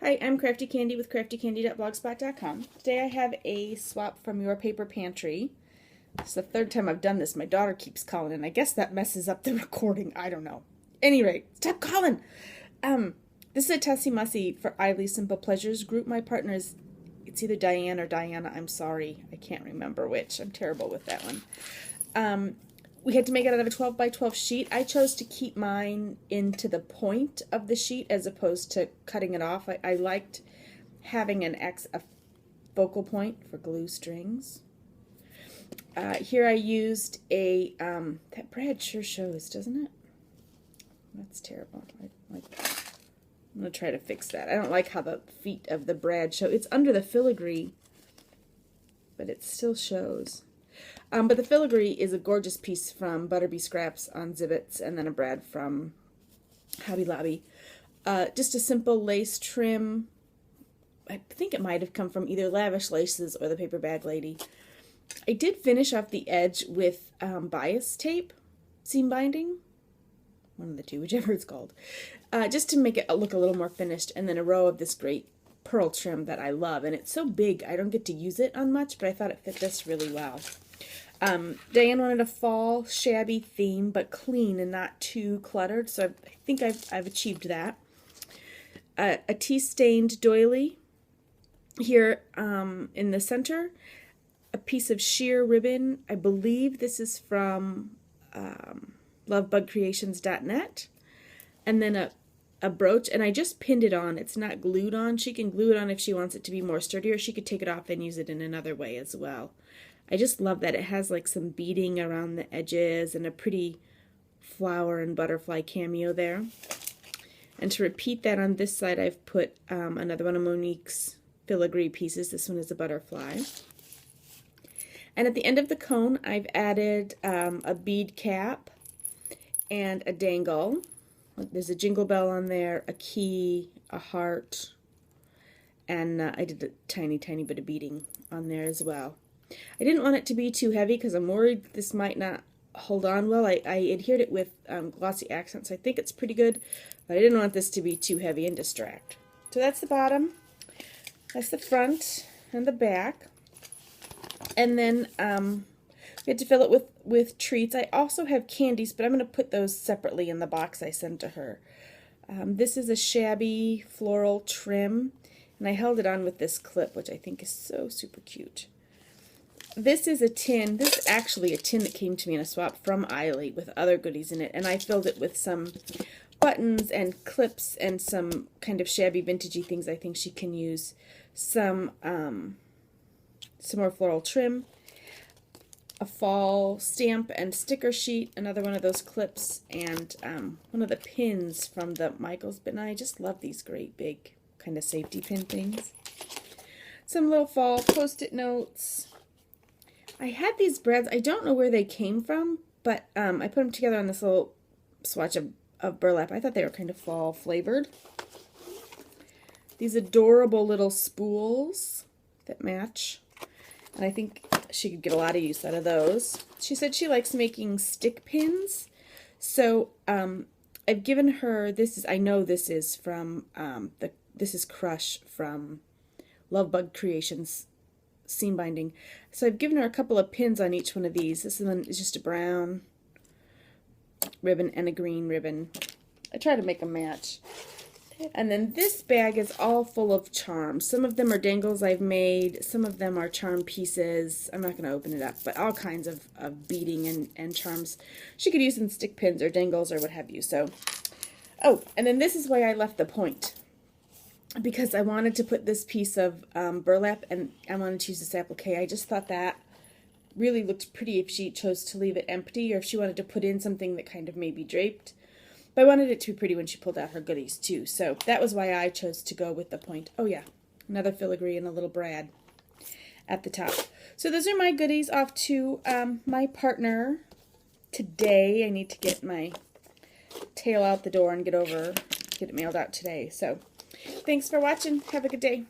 Hi, I'm Crafty Candy with craftycandy.blogspot.com. Today I have a swap from your paper pantry. It's the third time I've done this. My daughter keeps calling, and I guess that messes up the recording. I don't know. At any rate, stop calling. This is a Tussie Mussie for Isley Simple Pleasures group. My partner is, it's either Diane or Diana. I'm sorry. I can't remember which. I'm terrible with that one. We had to make it out of a 12 by 12 sheet. I chose to keep mine into the point of the sheet as opposed to cutting it off. I liked having a focal point for glue strings. Here I used that brad sure shows, doesn't it? That's terrible. I'm going to try to fix that. I don't like how the feet of the brad show. It's under the filigree, but it still shows. But the filigree is a gorgeous piece from Butterbee Scraps on Zibbets, and then a brad from Hobby Lobby. Just a simple lace trim. I think it might have come from either Lavish Laces or the Paper Bag Lady. I did finish off the edge with bias tape, seam binding. One of the two, whichever it's called. Just to make it look a little more finished, and then a row of this great pearl trim that I love. And it's so big, I don't get to use it on much, but I thought it fit this really well. Diane wanted a fall shabby theme, but clean and not too cluttered, so I think I've achieved that. A tea-stained doily here in the center. A piece of sheer ribbon. I believe this is from lovebugcreations.net. And then a brooch, and I just pinned it on. It's not glued on. She can glue it on if she wants it to be more sturdy, or she could take it off and use it in another way as well. I just love that it has like some beading around the edges and a pretty flower and butterfly cameo there. And to repeat that on this side, I've put another one of Monique's filigree pieces. This one is a butterfly. And at the end of the cone, I've added a bead cap and a dangle. There's a jingle bell on there, a key, a heart, and I did a tiny, tiny bit of beading on there as well. I didn't want it to be too heavy because I'm worried this might not hold on well. I adhered it with glossy accents. I think it's pretty good, but I didn't want this to be too heavy and distract. So that's the bottom. That's the front and the back. And then we had to fill it with treats. I also have candies, but I'm going to put those separately in the box I sent to her. This is a shabby floral trim, and I held it on with this clip, which I think is so super cute. This is a tin. This is actually a tin that came to me in a swap from Eiley with other goodies in it, and I filled it with some buttons and clips and some kind of shabby vintagey things I think she can use. Some more floral trim, a fall stamp and sticker sheet, another one of those clips, and one of the pins from the Michaels bin. I just love these great big kind of safety pin things. Some little fall post-it notes. I had these brads. I don't know where they came from, but I put them together on this little swatch of burlap. I thought they were kind of fall flavored. These adorable little spools that match. And I think she could get a lot of use out of those. She said she likes making stick pins. So I've given her, I know this is from, this is Crush from Lovebug Creations seam binding. So I've given her a couple of pins on each one of these. This one is just a brown ribbon and a green ribbon. I try to make a match. And then this bag is all full of charms. Some of them are dangles I've made. Some of them are charm pieces. I'm not going to open it up, but all kinds of beading and charms. She could use in stick pins or dangles or what have you. So, oh, and then this is why I left the point. Because I wanted to put this piece of burlap, and I wanted to use this applique. I just thought that really looked pretty if she chose to leave it empty, or if she wanted to put in something that kind of maybe draped. But I wanted it to be pretty when she pulled out her goodies too. So that was why I chose to go with the point. Oh yeah, another filigree and a little brad at the top. So those are my goodies off to my partner today. I need to get my tail out the door and get it mailed out today. So thanks for watching. Have a good day.